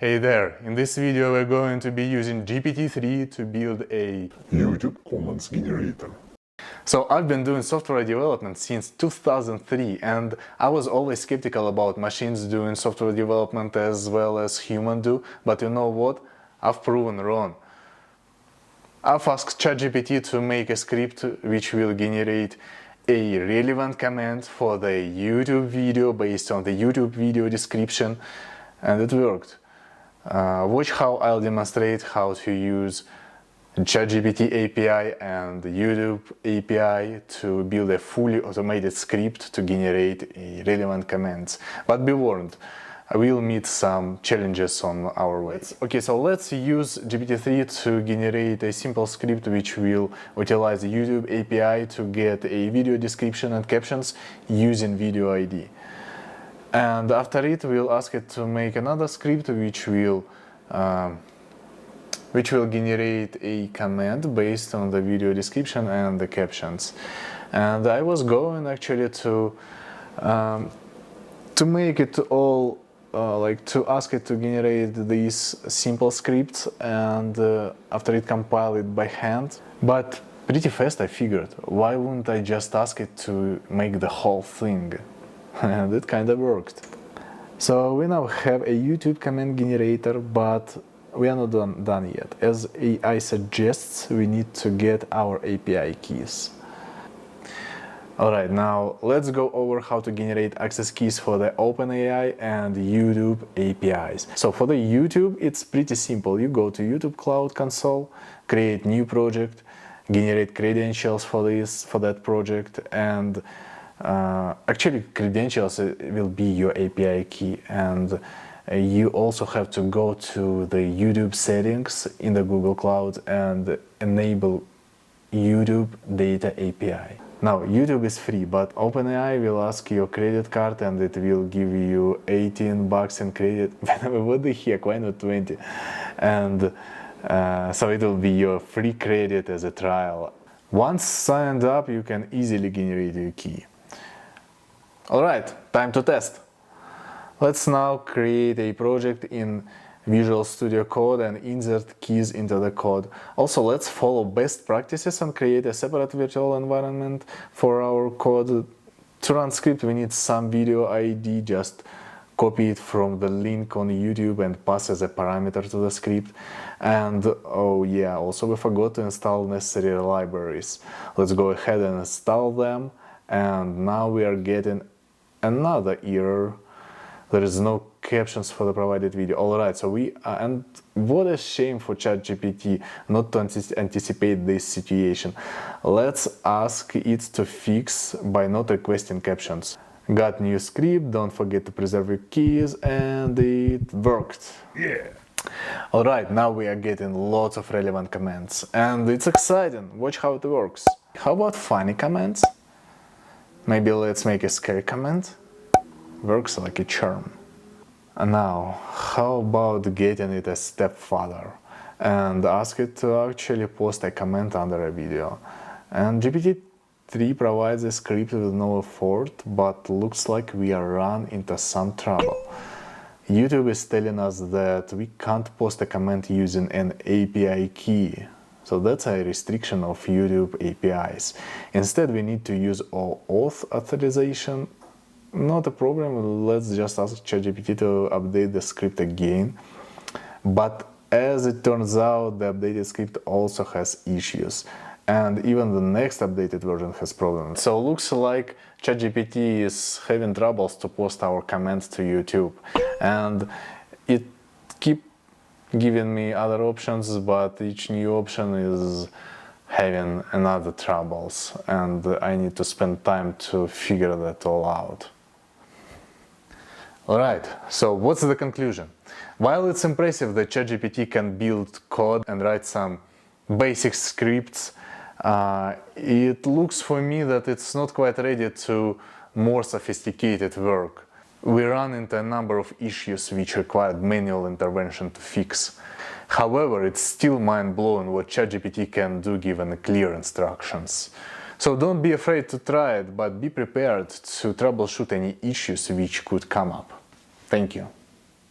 Hey there! In this video we're going to be using GPT-3 to build a YouTube comments generator. So I've been doing software development since 2003 and I was always skeptical about machines doing software development as well as humans do, but you know what? I've proven wrong. I've asked ChatGPT to make a script which will generate a relevant command for the YouTube video based on the YouTube video description, and it worked. Watch how I'll demonstrate how to use ChatGPT API and YouTube API to build a fully automated script to generate relevant commands. But be warned, we'll meet some challenges on our way. Okay, so let's use GPT-3 to generate a simple script which will utilize the YouTube API to get a video description and captions using video ID. And after it, we'll ask it to make another script which will generate a command based on the video description and the captions. And I was going actually to make it all to ask it to generate these simple scripts and after it compile it by hand. But pretty fast I figured, why wouldn't I just ask it to make the whole thing? And it kind of worked. So we now have a YouTube command generator, but we are not done yet. As AI suggests, we need to get our API keys. Alright, now let's go over how to generate access keys for the OpenAI and YouTube APIs. So for the YouTube, it's pretty simple. You go to YouTube Cloud Console, create new project, generate credentials for that project, and actually credentials will be your API key, and you also have to go to the YouTube settings in the Google Cloud and enable YouTube Data API. Now YouTube is free, but OpenAI will ask your credit card and it will give you $18 in credit. What the heck, why not 20? And so it will be your free credit as a trial. Once signed up, you can easily generate your key. Alright, time to test. Let's now create a project in Visual Studio Code and insert keys into the code. Also, let's follow best practices and create a separate virtual environment for our code. To run script, we need some video ID. Just copy it from the link on YouTube and pass as a parameter to the script. And oh yeah, also we forgot to install necessary libraries. Let's go ahead and install them. And now we are getting another error. There is no captions for the provided video. Alright, so and what a shame for ChatGPT not to anticipate this situation. Let's ask it to fix by not requesting captions. Got new script, don't forget to preserve your keys, and it worked. Yeah. Alright, now we are getting lots of relevant commands, and it's exciting. Watch how it works. How about funny commands? Maybe let's make a scary command. Works like a charm. And now, how about getting it a step further and ask it to actually post a comment under a video? And GPT-3 provides a script with no effort, but looks like we are run into some trouble. YouTube is telling us that we can't post a comment using an API key. So that's a restriction of YouTube APIs. Instead, we need to use auth authorization. Not a problem, let's just ask ChatGPT to update the script again. But as it turns out, the updated script also has issues. And even the next updated version has problems. So looks like ChatGPT is having troubles to post our comments to YouTube. And it keeps giving me other options, but each new option is having another troubles. And I need to spend time to figure that all out. Alright, so what's the conclusion? While it's impressive that ChatGPT can build code and write some basic scripts, it looks for me that it's not quite ready to more sophisticated work. We run into a number of issues which required manual intervention to fix. However, it's still mind-blowing what ChatGPT can do given clear instructions. So don't be afraid to try it, but be prepared to troubleshoot any issues which could come up. Thank you.